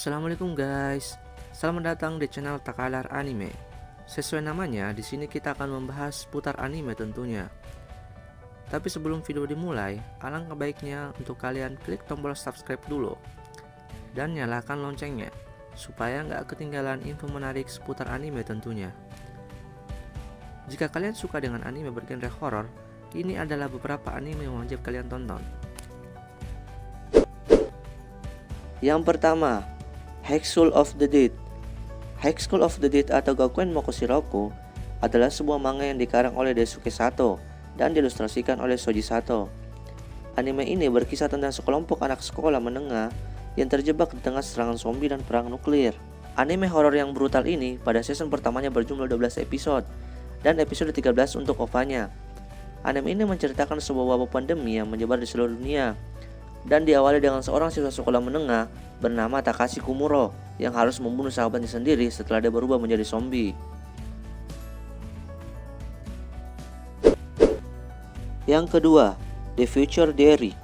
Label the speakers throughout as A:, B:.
A: Assalamualaikum guys, selamat datang di channel Takalar Anime. Sesuai namanya, di sini kita akan membahas seputar anime tentunya. Tapi sebelum video dimulai, alangkah baiknya untuk kalian klik tombol subscribe dulu dan nyalakan loncengnya supaya nggak ketinggalan info menarik seputar anime tentunya. Jika kalian suka dengan anime bergenre horor, ini adalah beberapa anime yang wajib kalian tonton. Yang pertama, High School of the Dead. High School of the Dead atau Gakuen Mokushiroku adalah sebuah manga yang dikarang oleh Daisuke Sato dan diilustrasikan oleh Shoji Sato. Anime ini berkisah tentang sekelompok anak sekolah menengah yang terjebak di tengah serangan zombie dan perang nuklir. Anime horor yang brutal ini pada season pertamanya berjumlah 12 episode dan episode 13 untuk OVA-nya. Anime ini menceritakan sebuah wabah pandemi yang menyebar di seluruh dunia dan diawali dengan seorang siswa sekolah menengah bernama Takashi Kumuro yang harus membunuh sahabatnya sendiri setelah dia berubah menjadi zombie. Yang kedua, The Future Diary.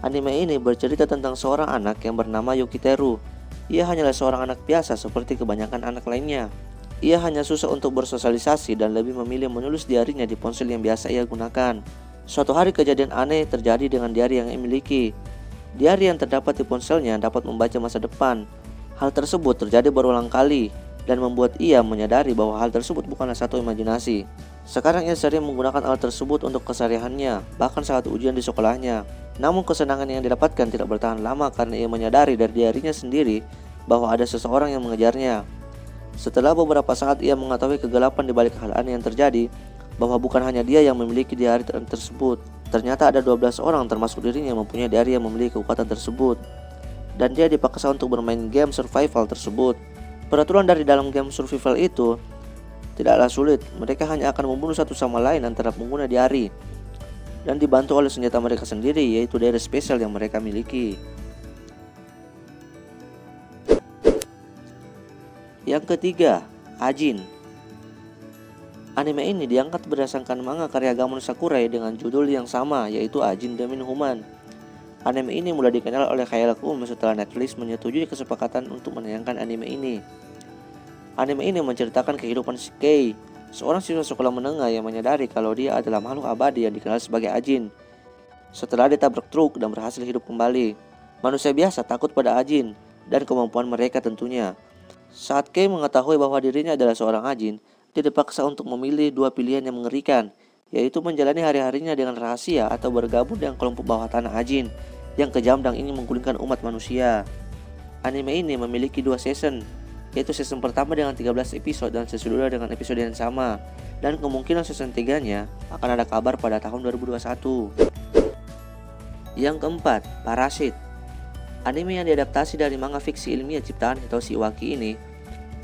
A: Anime ini bercerita tentang seorang anak yang bernama Yukiteru. Ia hanyalah seorang anak biasa seperti kebanyakan anak lainnya. Ia hanya susah untuk bersosialisasi dan lebih memilih menulis diarinya di ponsel yang biasa ia gunakan. Suatu hari kejadian aneh terjadi dengan diari yang ia miliki. Diari yang terdapat di ponselnya dapat membaca masa depan. Hal tersebut terjadi berulang kali dan membuat ia menyadari bahwa hal tersebut bukanlah satu imajinasi. Sekarang ia sering menggunakan hal tersebut untuk kesehariannya, bahkan saat ujian di sekolahnya. Namun kesenangan yang didapatkan tidak bertahan lama karena ia menyadari dari diarinya sendiri bahwa ada seseorang yang mengejarnya. Setelah beberapa saat ia mengetahui kegelapan di balik hal aneh yang terjadi, bahwa bukan hanya dia yang memiliki diari tersebut. Ternyata ada 12 orang termasuk dirinya yang mempunyai diari yang memiliki kekuatan tersebut. Dan dia dipaksa untuk bermain game survival tersebut. Peraturan dari dalam game survival itu tidaklah sulit. Mereka hanya akan membunuh satu sama lain antara pengguna diari dan dibantu oleh senjata mereka sendiri, yaitu diari spesial yang mereka miliki. Yang ketiga, Ajin. Anime ini diangkat berdasarkan manga karya Gamon Sakurai dengan judul yang sama, yaitu Ajin Demin Human. Anime ini mulai dikenal oleh Khayal-Come setelah Netflix menyetujui kesepakatan untuk menayangkan anime ini. Anime ini menceritakan kehidupan Kei, seorang siswa sekolah menengah yang menyadari kalau dia adalah makhluk abadi yang dikenal sebagai Ajin. Setelah ditabrak truk dan berhasil hidup kembali, manusia biasa takut pada Ajin dan kemampuan mereka tentunya. Saat Kei mengetahui bahwa dirinya adalah seorang Ajin, dia dipaksa untuk memilih dua pilihan yang mengerikan, yaitu menjalani hari-harinya dengan rahasia atau bergabung dengan kelompok bawah tanah Ajin yang kejam dan ingin menggulingkan umat manusia. Anime ini memiliki dua season, yaitu season pertama dengan 13 episode dan season kedua dengan episode yang sama, dan kemungkinan season 3-nya akan ada kabar pada tahun 2021. Yang keempat, Parasit. Anime yang diadaptasi dari manga fiksi ilmiah ciptaan Hitoshi Iwaki ini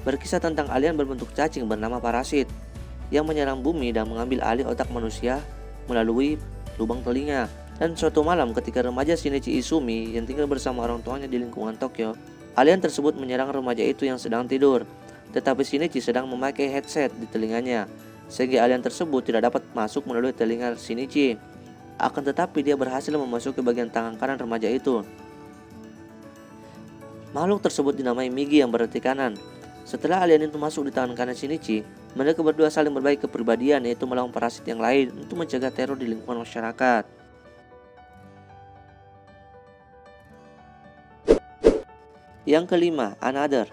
A: berkisah tentang alien berbentuk cacing bernama Parasit yang menyerang bumi dan mengambil alih otak manusia melalui lubang telinga. Dan suatu malam ketika remaja Shinichi Izumi yang tinggal bersama orang tuanya di lingkungan Tokyo, alien tersebut menyerang remaja itu yang sedang tidur. Tetapi Shinichi sedang memakai headset di telinganya, sehingga alien tersebut tidak dapat masuk melalui telinga Shinichi. Akan tetapi dia berhasil memasuki bagian tangan kanan remaja itu. Makhluk tersebut dinamai Migi yang berarti kanan. Setelah alien itu masuk di tangan kanan Shinichi, mereka berdua saling berbagi kepribadian, yaitu melawan parasit yang lain untuk mencegah teror di lingkungan masyarakat. Yang kelima, Another.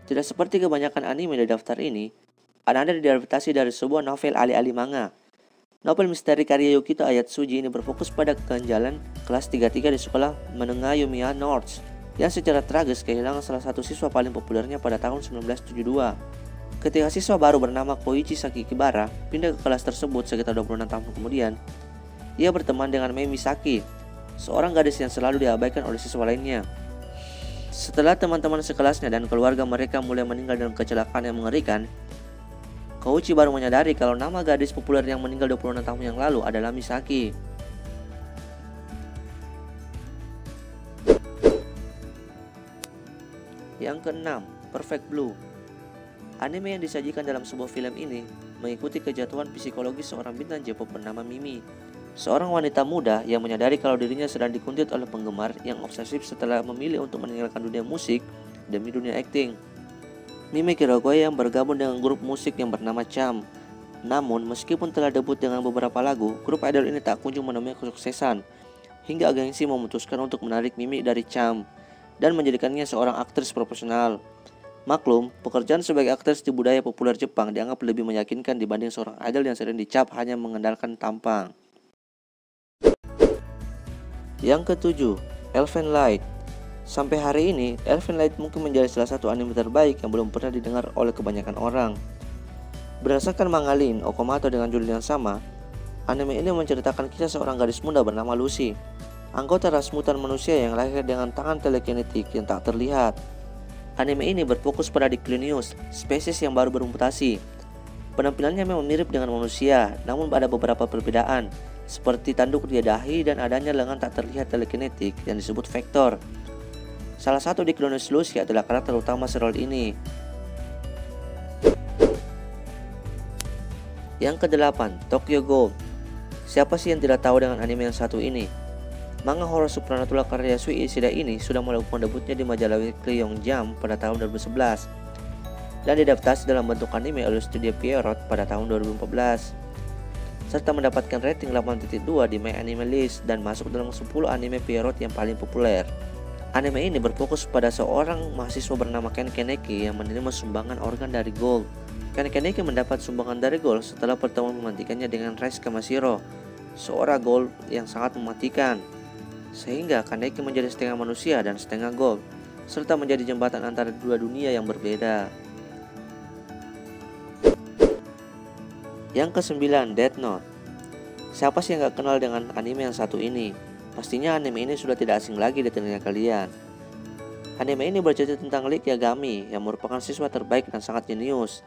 A: Tidak seperti kebanyakan anime di daftar ini, Another diadaptasi dari sebuah novel alih-alih manga. Novel misteri karya Yukito Ayatsuji ini berfokus pada keganjalan kelas 33 di sekolah menengah Yumiya North yang secara tragis kehilangan salah satu siswa paling populernya pada tahun 1972. Ketika siswa baru bernama Koichi Sakikibara pindah ke kelas tersebut sekitar 26 tahun kemudian, ia berteman dengan Mei Misaki, seorang gadis yang selalu diabaikan oleh siswa lainnya. Setelah teman-teman sekelasnya dan keluarga mereka mulai meninggal dalam kecelakaan yang mengerikan, Koichi baru menyadari kalau nama gadis populer yang meninggal 26 tahun yang lalu adalah Misaki. Yang keenam, Perfect Blue. Anime yang disajikan dalam sebuah film ini mengikuti kejatuhan psikologis seorang bintang J-pop bernama Mimi, seorang wanita muda yang menyadari kalau dirinya sedang dikuntit oleh penggemar yang obsesif setelah memilih untuk meninggalkan dunia musik demi dunia akting. Mimi Kiragoya yang bergabung dengan grup musik yang bernama Cham. Namun, meskipun telah debut dengan beberapa lagu, grup idol ini tak kunjung menemui kesuksesan, hingga agensi memutuskan untuk menarik Mimi dari Cham dan menjadikannya seorang aktris profesional. Maklum, pekerjaan sebagai aktris di budaya populer Jepang dianggap lebih meyakinkan dibanding seorang idol yang sering dicap hanya mengandalkan tampang. Yang ketujuh, Elfen Light. Sampai hari ini, Elfen Light mungkin menjadi salah satu anime terbaik yang belum pernah didengar oleh kebanyakan orang. Berdasarkan manga Lin Okamoto dengan judul yang sama, anime ini menceritakan kisah seorang gadis muda bernama Lucy, anggota ras mutan manusia yang lahir dengan tangan telekinetik yang tak terlihat. Anime ini berfokus pada Diclonius, spesies yang baru bermutasi. Penampilannya memang mirip dengan manusia, namun ada beberapa perbedaan, seperti tanduk di dahi dan adanya lengan tak terlihat telekinetik yang disebut vektor. Salah satu Diclonius Lucy adalah karakter utama serial ini. Yang ke-8, Tokyo Ghoul. Siapa sih yang tidak tahu dengan anime yang satu ini? Manga horor supernatural karya Shui Ishida ini sudah melakukan debutnya di majalah Weekly Young Jump pada tahun 2011 dan diadaptasi dalam bentuk anime oleh studio Pierrot pada tahun 2014, serta mendapatkan rating 8.2 di My Anime List dan masuk dalam 10 anime Pierrot yang paling populer. Anime ini berfokus pada seorang mahasiswa bernama Ken Kaneki yang menerima sumbangan organ dari Ghoul. Ken Kaneki mendapat sumbangan dari Ghoul setelah pertemuan mematikannya dengan Reis Kamashiro, seorang Ghoul yang sangat mematikan. Sehingga Kaneki menjadi setengah manusia dan setengah Ghoul, serta menjadi jembatan antara dua dunia yang berbeda. Yang ke-9, Death Note. Siapa sih yang gak kenal dengan anime yang satu ini? Pastinya anime ini sudah tidak asing lagi di telinga kalian. Anime ini bercerita tentang Light Yagami yang merupakan siswa terbaik dan sangat jenius.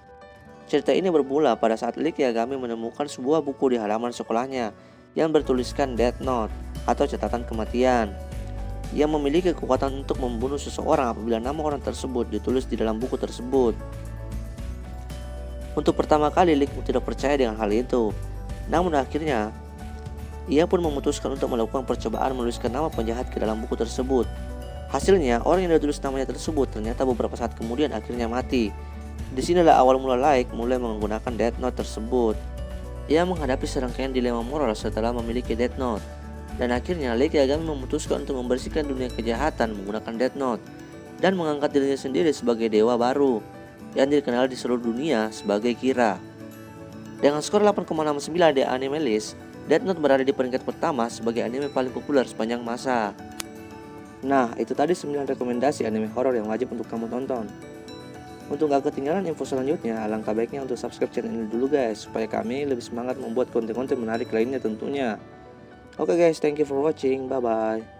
A: Cerita ini bermula pada saat Light Yagami menemukan sebuah buku di halaman sekolahnya yang bertuliskan Death Note atau catatan kematian, yang memiliki kekuatan untuk membunuh seseorang apabila nama orang tersebut ditulis di dalam buku tersebut. Untuk pertama kali Light tidak percaya dengan hal itu, namun akhirnya ia pun memutuskan untuk melakukan percobaan menuliskan nama penjahat ke dalam buku tersebut. Hasilnya, orang yang ditulis namanya tersebut ternyata beberapa saat kemudian akhirnya mati. Disinilah awal mula Light mulai menggunakan Death Note tersebut. Ia menghadapi serangkaian dilema moral setelah memiliki Death Note, dan akhirnya Light Yagami memutuskan untuk membersihkan dunia kejahatan menggunakan Death Note dan mengangkat dirinya sendiri sebagai dewa baru yang dikenal di seluruh dunia sebagai Kira. Dengan skor 8,69 di Anime List, Death Note berada di peringkat pertama sebagai anime paling populer sepanjang masa. Nah, itu tadi 9 rekomendasi anime horor yang wajib untuk kamu tonton. Untuk gak ketinggalan info selanjutnya, alangkah baiknya untuk subscribe channel ini dulu guys, supaya kami lebih semangat membuat konten-konten menarik lainnya tentunya. Oke guys, thank you for watching, bye bye.